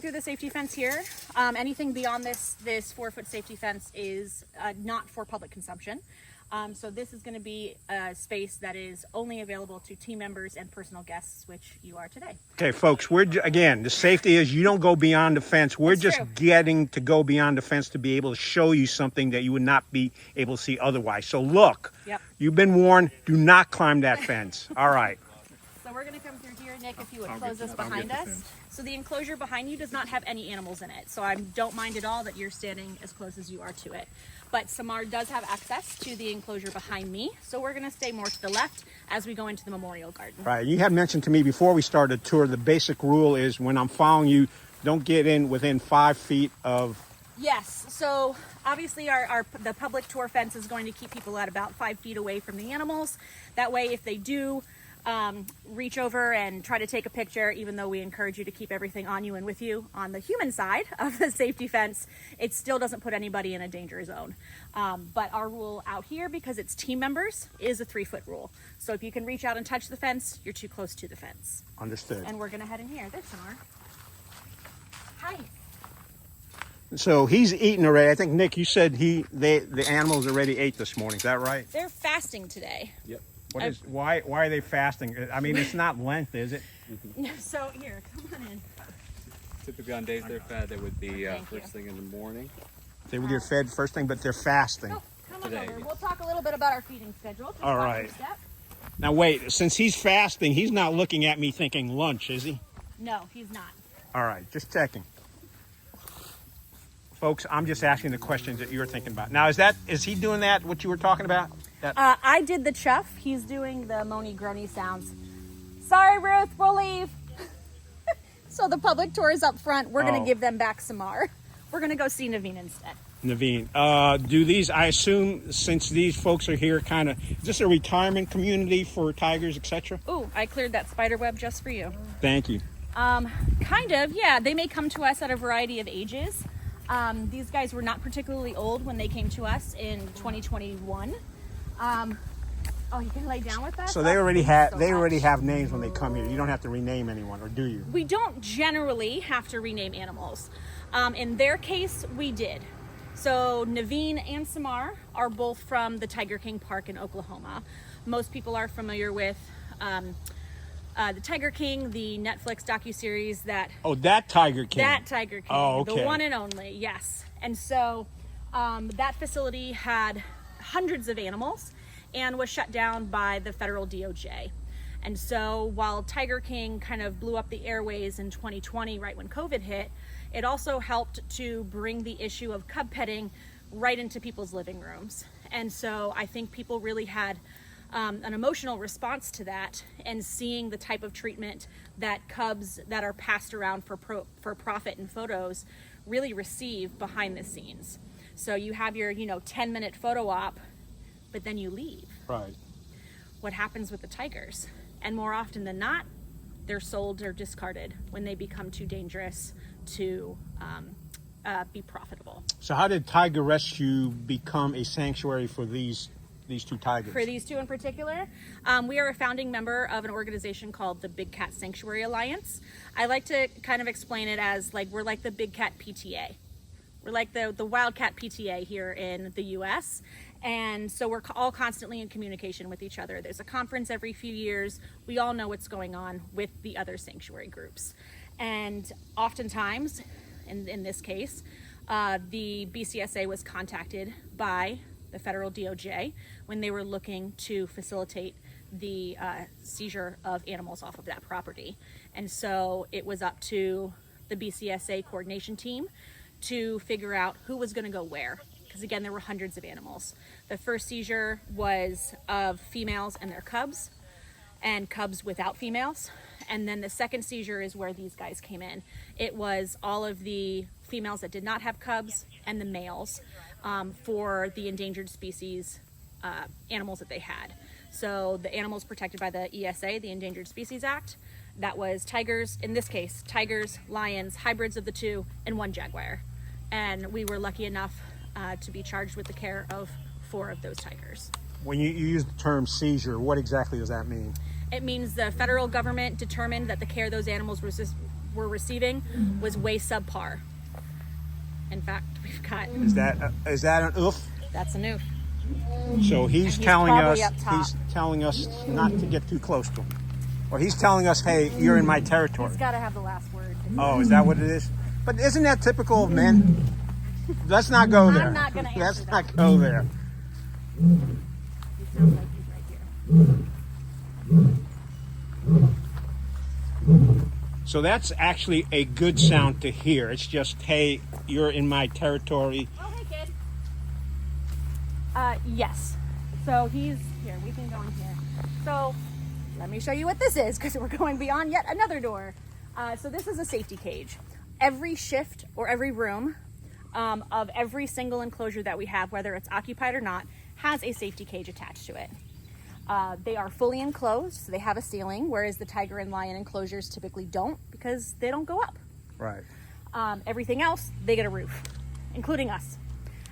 through the safety fence here. Anything beyond this 4-foot safety fence is not for public consumption. So this is going to be a space that is only available to team members and personal guests, which you are today. Okay, folks, again, the safety is you don't go beyond the fence. We're just getting to go beyond the fence to be able to show you something that you would not be able to see otherwise. So look, you've been warned, do not climb that fence. All right. So we're going to come through here, Nick, if you would close this behind us. So the enclosure behind you does not have any animals in it. So I don't mind at all that you're standing as close as you are to it. But Samar does have access to the enclosure behind me. So we're going to stay more to the left as we go into the memorial garden. Right. You had mentioned to me before we started the tour, the basic rule is when I'm following you, don't get in within 5 feet of... Yes. So obviously the public tour fence is going to keep people at about 5 feet away from the animals. That way, if they do reach over and try to take a picture, even though we encourage you to keep everything on you and with you on the human side of the safety fence, it still doesn't put anybody in a danger zone. But our rule out here, because it's team members, is a 3-foot rule. So if you can reach out and touch the fence, you're too close to the fence. Understood. And we're going to head in here. There's Samar. Hi. So he's eating already. I think, Nick, you said the animals already ate this morning. Is that right? They're fasting today. Yep. Why are they fasting? I mean, it's not Lent, is it? So here, come on in. Typically on days they're fed, it would be first thing in the morning. They would get fed first thing, but they're fasting. Oh, come on over. We'll talk a little bit about our feeding schedule. Just all right. Now wait, since he's fasting, he's not looking at me thinking lunch, is he? No, he's not. All right, just checking. Folks, I'm just asking the questions that you're thinking about. Now, is he doing that, what you were talking about? I did the chuff. He's doing the moany groany sounds. Sorry, Ruth, we'll leave. So the public tour is up front. We're going to give them back Samar. We're going to go see Naveen instead. Naveen, do these, I assume, since these folks are here, kind of, is this a retirement community for tigers, etc.? Ooh, I cleared that spider web just for you. Thank you. Kind of, yeah. They may come to us at a variety of ages. These guys were not particularly old when they came to us in 2021. Oh, you can lay down with us? So they already have names when they come here. You don't have to rename anyone, or do you? We don't generally have to rename animals. In their case, we did. So Naveen and Samar are both from the Tiger King Park in Oklahoma. Most people are familiar with the Tiger King, the Netflix docuseries that... Oh, that Tiger King. That Tiger King. Oh, okay. The one and only, yes. And so that facility had hundreds of animals and was shut down by the federal DOJ. And so while Tiger King kind of blew up the airways in 2020, right when COVID hit, it also helped to bring the issue of cub petting right into people's living rooms. And so I think people really had an emotional response to that, and seeing the type of treatment that cubs that are passed around for profit in photos really receive behind the scenes. So you have your 10-minute photo op, but then you leave. Right. What happens with the tigers? And more often than not, they're sold or discarded when they become too dangerous to be profitable. So how did Tiger Rescue become a sanctuary for these two tigers? For these two in particular, we are a founding member of an organization called the Big Cat Sanctuary Alliance. I like to kind of explain it as like we're like the Big Cat PTA. We're like the Wildcat PTA here in the US. And so we're all constantly in communication with each other. There's a conference every few years. We all know what's going on with the other sanctuary groups. And oftentimes, in this case, the BCSA was contacted by the federal DOJ when they were looking to facilitate the seizure of animals off of that property. And so it was up to the BCSA coordination team to figure out who was going to go where. Because again, there were hundreds of animals. The first seizure was of females and their cubs, and cubs without females. And then the second seizure is where these guys came in. It was all of the females that did not have cubs and the males for the endangered species animals that they had. So the animals protected by the ESA, the Endangered Species Act, that was tigers, in this case, tigers, lions, hybrids of the two, and one jaguar. And we were lucky enough to be charged with the care of 4 of those tigers. When you use the term seizure, what exactly does that mean? It means the federal government determined that the care of those animals were receiving was way subpar. In fact, we've got... Is that an oof? That's an oof. So he's telling us not to get too close to him. Or he's telling us, hey, you're in my territory. He's got to have the last word. Oh, is that what it is? But isn't that typical of men? Let's not go there. I'm not going to answer Let's that. not go there. He sounds like he's right here. So that's actually a good sound to hear. It's just, hey, you're in my territory. Oh, hey, kid. Yes. So he's here. We can go in here. So let me show you what this is, because we're going beyond yet another door. So this is a safety cage. Every shift or every room of every single enclosure that we have, whether it's occupied or not, has a safety cage attached to it. They are fully enclosed, so they have a ceiling, whereas the tiger and lion enclosures typically don't, because they don't go up. Right. Everything else, they get a roof, including us.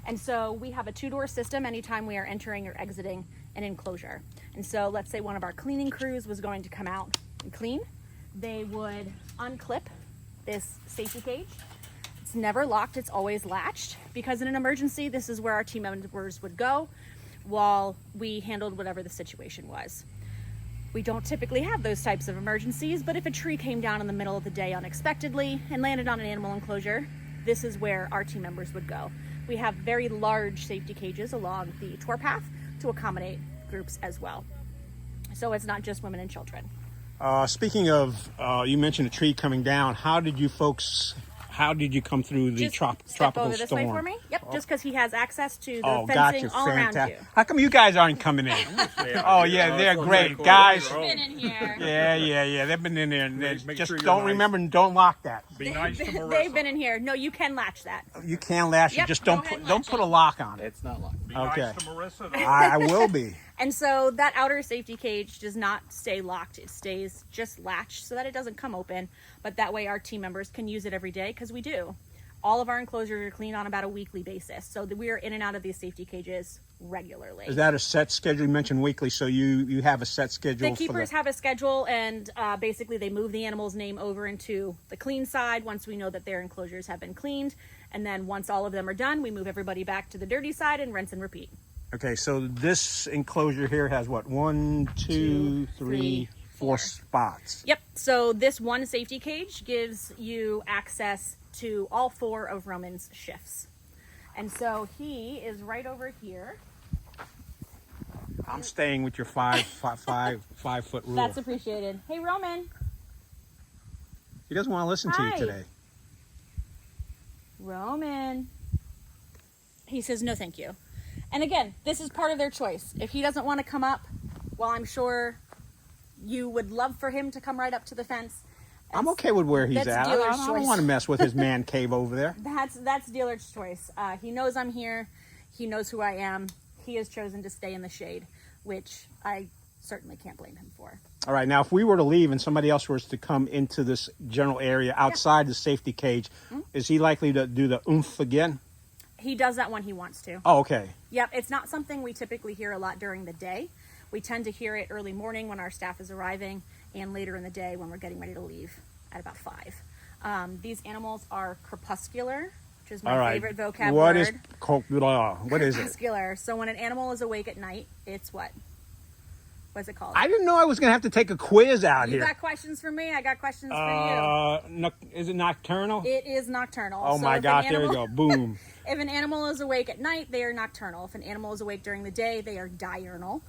And so we have a 2-door system anytime we are entering or exiting an enclosure. And so let's say one of our cleaning crews was going to come out and clean. They would unclip this safety cage. It's never locked, it's always latched, because in an emergency, this is where our team members would go while we handled whatever the situation was. We don't typically have those types of emergencies, but if a tree came down in the middle of the day unexpectedly and landed on an animal enclosure, this is where our team members would go. We have very large safety cages along the tour path to accommodate groups as well. So it's not just women and children. Speaking of, you mentioned a tree coming down. How did you come through the tropical step over this storm? way for me. Yep, just because he has access to the fencing gotcha. all around you. How come you guys aren't coming in? Oh yeah, they're great guys. They've been in here. Yeah. They've been in there. And they Make just sure you're don't nice. remember and don't lock that. Be nice to Marissa. They've been in here. No, you can latch that. You can latch it. Yep, Just go don't ahead and don't latch put it. a lock on it. It's not locked. Be Okay. nice to Marissa, though. I will be. And so that outer safety cage does not stay locked. It stays just latched so that it doesn't come open. But that way our team members can use it every day, because we do. All of our enclosures are cleaned on about a weekly basis. So we are in and out of these safety cages regularly. Is that a set schedule? You mentioned weekly, so you have a set schedule. The keepers have a schedule, and basically they move the animal's name over into the clean side once we know that their enclosures have been cleaned. And then once all of them are done, we move everybody back to the dirty side and rinse and repeat. Okay, so this enclosure here has what? 1, 2, 3, 4 spots. Yep. So this one safety cage gives you access to all 4 of Roman's shifts. And so he is right over here. I'm staying with your 5 foot rule. That's appreciated. Hey, Roman. He doesn't want to listen to Hi. you today. Roman. He says, no, thank you. And again, this is part of their choice. If he doesn't want to come up, well, I'm sure you would love for him to come right up to the fence. I'm okay with where he's that's at. I dealer's don't choice. want to mess with his man cave over there. That's dealer's choice. He knows I'm here. He knows who I am. He has chosen to stay in the shade, which I certainly can't blame him for. All right, now if we were to leave and somebody else was to come into this general area outside the safety cage, is he likely to do the oomph again? He does that when he wants to. Oh, okay. Yep, it's not something we typically hear a lot during the day. We tend to hear it early morning when our staff is arriving, and later in the day when we're getting ready to leave at about 5. These animals are crepuscular, which is my favorite vocab What word. is what is it? Crepuscular. So when an animal is awake at night, it's what? What's it called? I didn't know I was going to have to take a quiz out You here. got questions for me? I got questions for Is it nocturnal? you. It is nocturnal. Oh So my if an gosh, there we animal- go. Boom. If an animal is awake at night, they are nocturnal. If an animal is awake during the day, they are diurnal.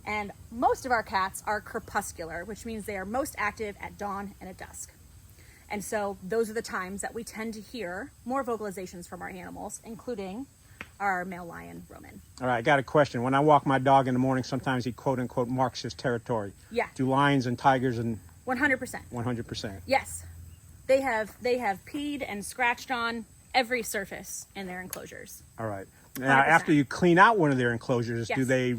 And most of our cats are crepuscular, which means they are most active at dawn and at dusk. And so those are the times that we tend to hear more vocalizations from our animals, including our male lion, Roman. All right, I got a question. When I walk my dog in the morning, sometimes he quote unquote marks his territory. Yeah, Do lions and tigers and 100%. 100%? Yes, they have peed and scratched on every surface in their enclosures. All right. Now, 100%. after you clean out one of their enclosures, do Yes. they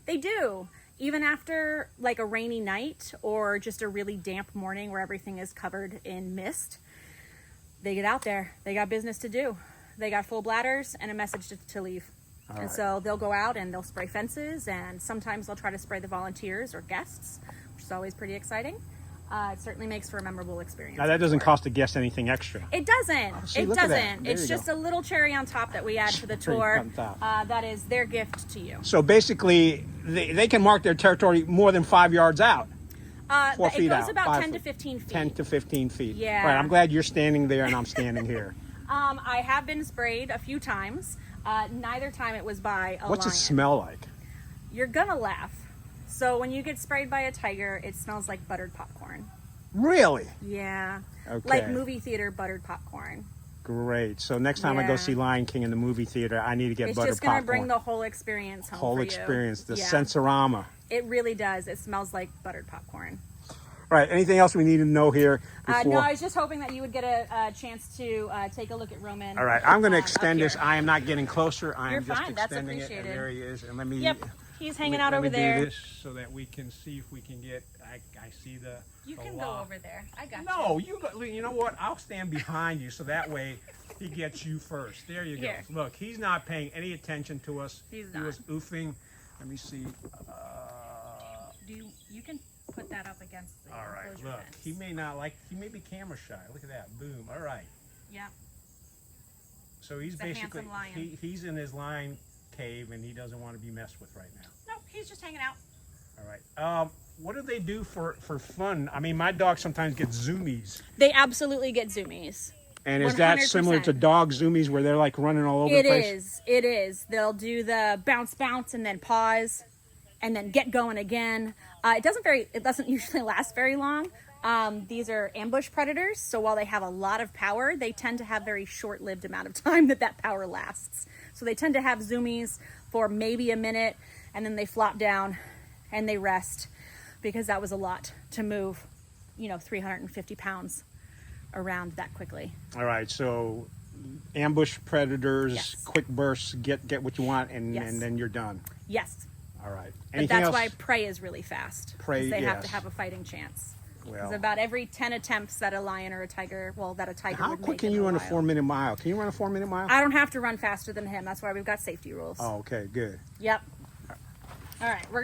They do. Even after like a rainy night or just a really damp morning where everything is covered in mist, they get out there. They got business to do. They got full bladders and a message to leave. All And right. so they'll go out and they'll spray fences, and sometimes they'll try to spray the volunteers or guests, which is always pretty exciting. It certainly makes for a memorable experience. Now that doesn't cost the guest anything extra. It doesn't. See, It look at that. doesn't. There It's you just go. a little cherry on top that we add to the tour. on top. That is their gift to you. So basically, they can mark their territory more than 5 yards out. 4 It feet goes out. about 5 10 to feet. 15 feet. 10 to 15 feet. Yeah. Right. I'm glad you're standing there and I'm standing here. I have been sprayed a few times. Neither time it was by a What's lion. it smell like? You're gonna laugh. So when you get sprayed by a tiger, it smells like buttered popcorn. Really? Yeah. Okay. Like movie theater buttered popcorn. Great. So next time I go Yeah. see Lion King in the movie theater, I need to get It's buttered just gonna popcorn. bring the whole experience home whole for you. experience, the Yeah. sensorama. It really does. It smells like buttered popcorn. Right. Anything else we need to know here before? No, I was just hoping that you would get a chance to take a look at Roman. All right. I'm going to up extend this. here. I am not getting closer. I You're am just fine. That's extending it. And appreciated. there he is. And let me. Yep, he's hanging let out me over do there. this so that we can see if we can get. I see the. You the can lock. go over there. I got you. No, you know what? I'll stand behind you so that way he gets you first. There you go. Here. Look, he's not paying any attention to us. He's He not. was oofing. Let me see. You can put that up against the All right. enclosure Look, fence. he may be camera shy. Look at that. Boom. All right. Yeah. So he's It's a basically handsome lion. he's in his lion cave and he doesn't want to be messed with right now. No, he's just hanging out. All right. What do they do for fun? I mean, my dog sometimes gets zoomies. They absolutely get zoomies. And is that similar to 100%. dog zoomies where they're like running all over the place? It is. They'll do the bounce and then pause and then get going again. It doesn't usually last very long. These are ambush predators, so while they have a lot of power, they tend to have very short-lived amount of time that power lasts. So they tend to have zoomies for maybe a minute, and then they flop down and they rest because that was a lot to move, 350 pounds around that quickly. All right, so ambush predators, Yes. quick bursts, get what you want, and then you're done. Yes, All right. but Anything that's else? why prey is really fast. Prey, 'Cause they have yes. to have a fighting chance. Well, Because about every 10 attempts that a lion or a tiger, that a tiger how would quick make can in you the run a wild. 4-minute mile? Can you run a 4-minute mile? I don't have to run faster than him. That's why we've got safety rules. Oh, okay, good. Yep. All right, we're gonna